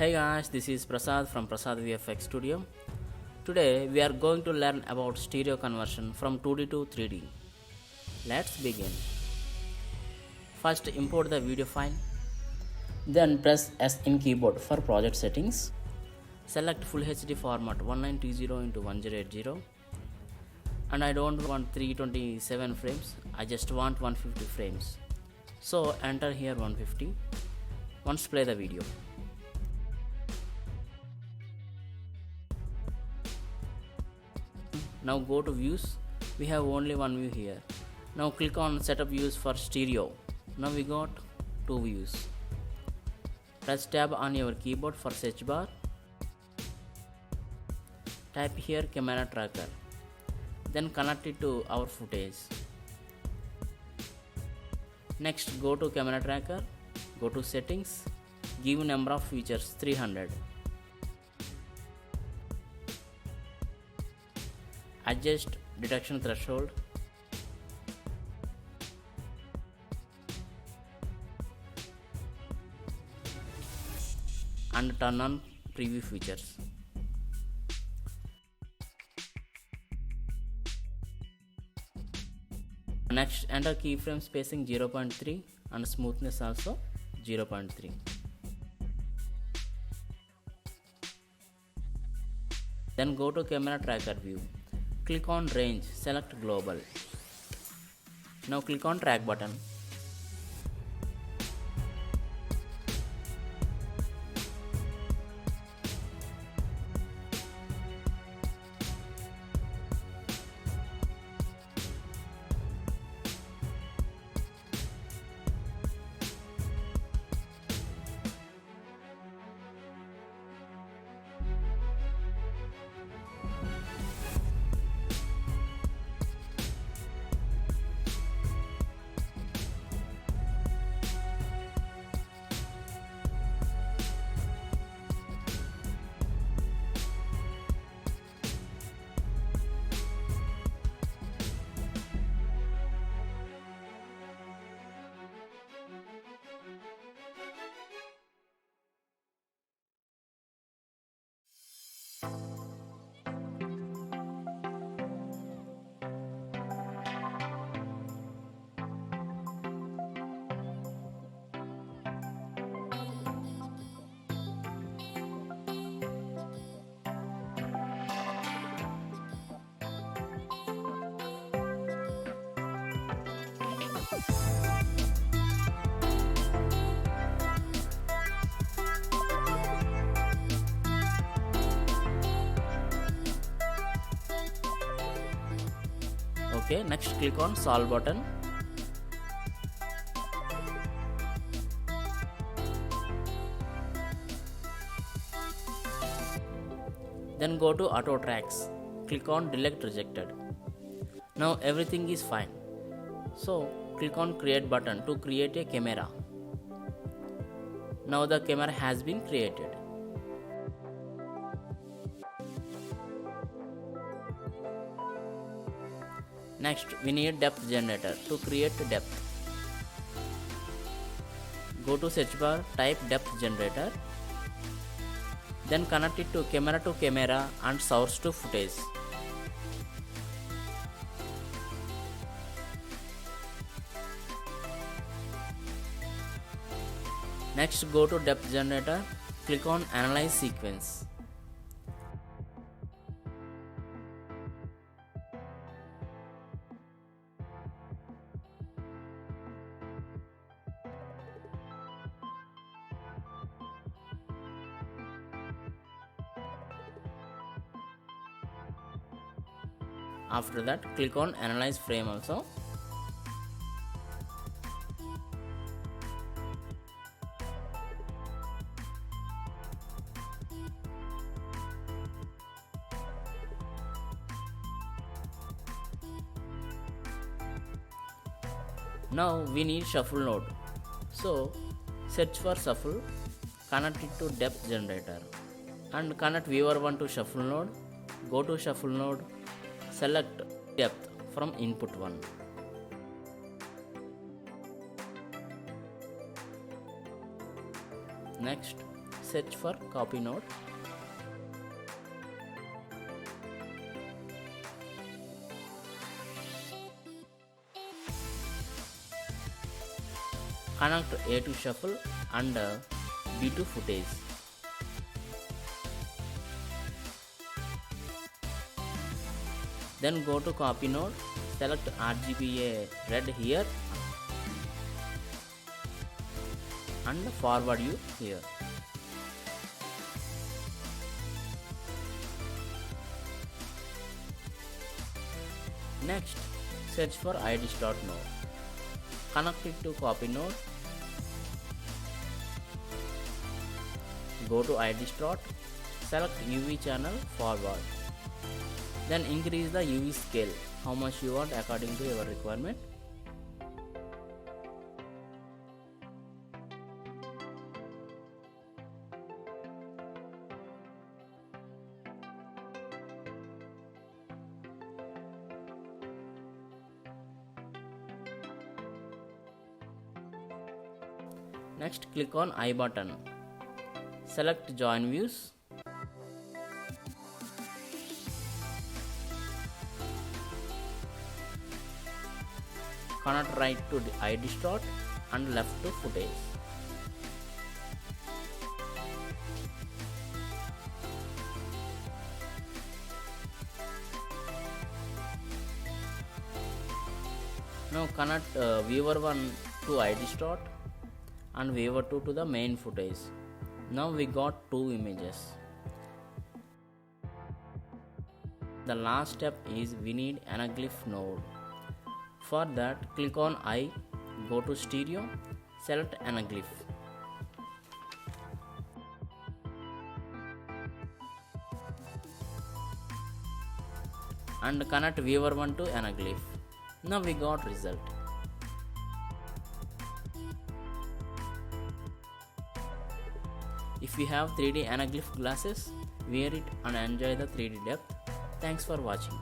Hey guys, this is Prasad from Prasad VFX Studio. Today we are going to learn about stereo conversion from 2D to 3D. Let's begin. First import the video file. Then press S in keyboard for project settings. Select Full HD format 1920x1080. And I don't want 327 frames, I just want 150 frames. So enter here 150. Once play the video. Now go to views. We have only one view here. Now click on setup views for stereo. Now we got two views. Press tab on your keyboard for search bar. Type here camera tracker. Then connect it to our footage. Next go to camera tracker. Go to settings. Give number of features 300. Adjust detection threshold and turn on preview features. Next enter keyframe spacing 0.3 and smoothness also 0.3. Then go to camera tracker view. Click on range, select global. Now click on track button. Okay, next click on solve button. Then go to auto tracks. Click on delete rejected. Now everything is fine. So click on create button to create a camera. Now the camera has been created. Next, we need depth generator to create depth. Go to search bar, type depth generator. Then connect it to camera and source to footage. Next, go to depth generator. Click on analyze sequence. After that, click on analyze frame also. Now we need shuffle node. So search for shuffle, connect it to depth generator and connect viewer 1 to shuffle node. Go to shuffle node. Select depth from input 1. Next, search for copy node. Connect A to shuffle and B to footage. Then go to copy node, select RGBA red here and forward you here. Next, search for IDStart node. Connect it to copy node. Go to IDStart, select UV channel forward. Then increase the UV scale, how much you want according to your requirement. Next, click on I button. Select join views. Connect right to the IDStart and left to footage. Now connect viewer 1 to IDStart and viewer 2 to the main footage. Now we got 2 images. The last step is we need Anaglyph node. For that, click on I, go to stereo, select Anaglyph. And connect viewer 1 to Anaglyph. Now we got result. If you have 3D Anaglyph glasses, wear it and enjoy the 3D depth. Thanks for watching.